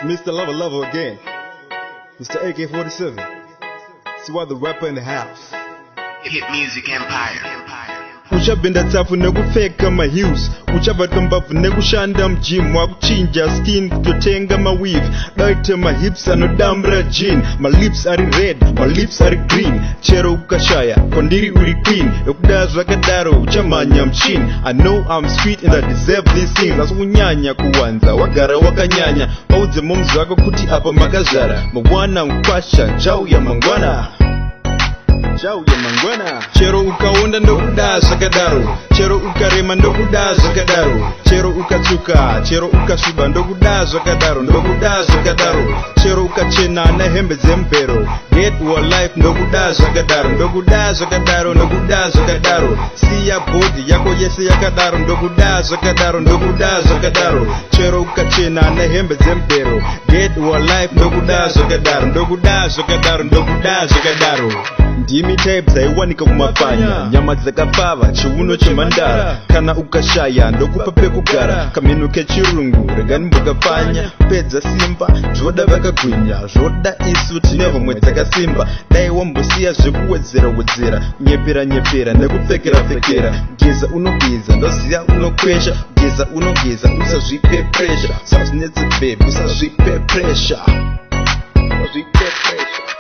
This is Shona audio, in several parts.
Mr. Lover Lover again. Mr. AK-47. Swat the rapper in the house. Hit Music Empire. Uchabenda tafu nekufeka maheels, uchabata mbavu nekushanda mgym, wakuchinja skin kutotenga maweave, daite mahips anodambra jean, my lips are red, my lips are green, chero ukashaya, kondiri uri queen, yokudazwa kadaro, uchamanya mchin, I know I'm sweet and I deserve these things, asukunyanya kuwanza, wagara wakanyanya, wauze momzi wako kuti apa makazara, mwana mkwasha, jau ya mangwana. Chero ukaonda ndokudaza kadaro, chero ukarema ndokudaza kadaro, chero ukatsuka, chero ukashuba ndokudaza kadaro, chero ukachena na hembe zempero, get your life ndokudaza kadaro, siya body yako yese yakadaro, ndokudaza kadaro, chero ukachena na hembe zempero, get your life ndokudaza kadaro. Ndimi types aiwanika kumafanya, nyama zakapava, chiuno chemandara, kana ukashaya ndokupape kugara, kamino kechirungu regani mbukafanya, pedza simba zvoda vakagwinya, zvoda isu tineva mwedzaka simba, dai wambusiya zvekuwedzera nyepera nekupfekera, geza unogeza ndoziya unokwesha, geza unogeza usazvipe pressure, sazinetse babe usazvipe pressure.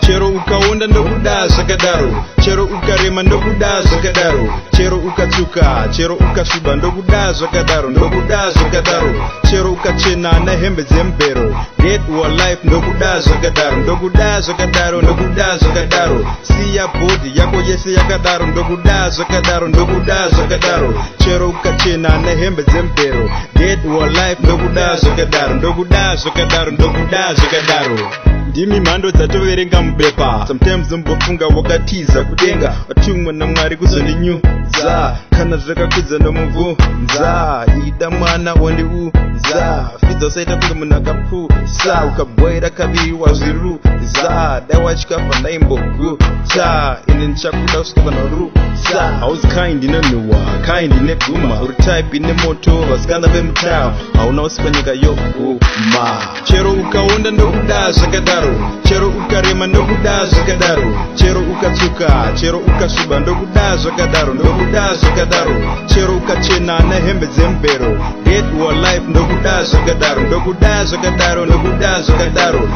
Chero ukaonda ndokudaza kadaro, chero ukarema ndokudaza kadaro, chero ukatsuka, chero ukashuba ndokudaza kadaro, chero ukachena na hembe zempero, get your life ndokudaza kadaro, siya body yako yese yakadaro, ndokudaza kadaro, chero ukachena na hembe zempero, get your life ndokudaza kadaro. Ndimi mhando dzatoverenga mubepa, sometimes nombofunga wakatiza kudenga, watumwa naMwari kuzondinyudza, kana zvakakudza nomuvunza, ida mwana wandiudza, fidza usaita kunge munhu akapusa, ukabhoira kaviri wazviruza, dai wachikafa ndaimboguta, ine ndichakuda kusvika panorusa. Hauzi kind inonhuhwa, kind ineguma, uri type ine moto, vasikana vemutao, hauna usipa nyika yoguma. Chero ukaonda ndokudaza kadaro, chero ukarema ndokudaza kadaro, chero ukatsuka, chero ukashuba ndokudaza kadaro, chero ukachena na hembe zempero, get your life ndokudaza kadaro,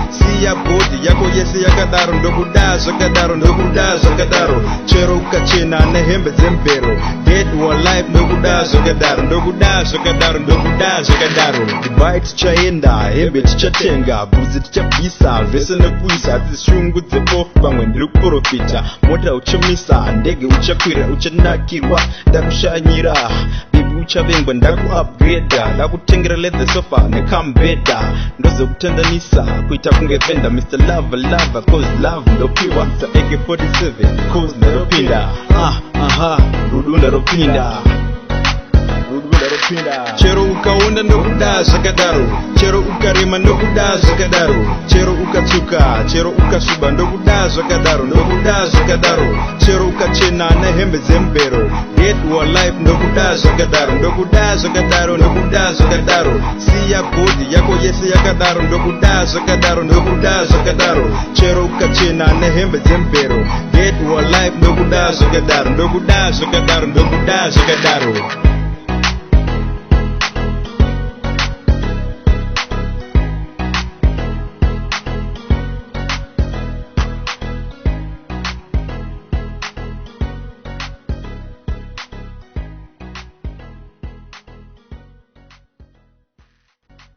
siya body yako yese yakadaro, ndokudaza kadaro, chero ukachena na hembe zempero, get your life ndokudaza kadaro. Dubai tichaenda, hembe tichatenga, bhuzi tichabvisa, vese nekuisa, tizishungu dzepo, pamwe ndiri kuprofita, mota uchamisa, ndege uchakwira, uchanakirwa, ndakushanyira, bibi uchavengwa, ndakuupgrada, ndakutengera leather sofa nekambeda, ndozokutendanisa, kuita kunge venda, Mr. Lover, cause love ndopiwa, Mr. AK-47, cause ndaropinda, rudu ndaropinda. Chero ukaonda ndokudaza kadaro, chero ukarema ndokudaza kadaro, chero ukatsuka, chero ukashuba ndokudaza kadaro, chero ukachena na hembe zempero, get your life ndokudaza kadaro, siya body yako yese yakadaro, ndokudaza kadaro, chero ukachena na hembe zempero, get your life ndokudaza kadaro.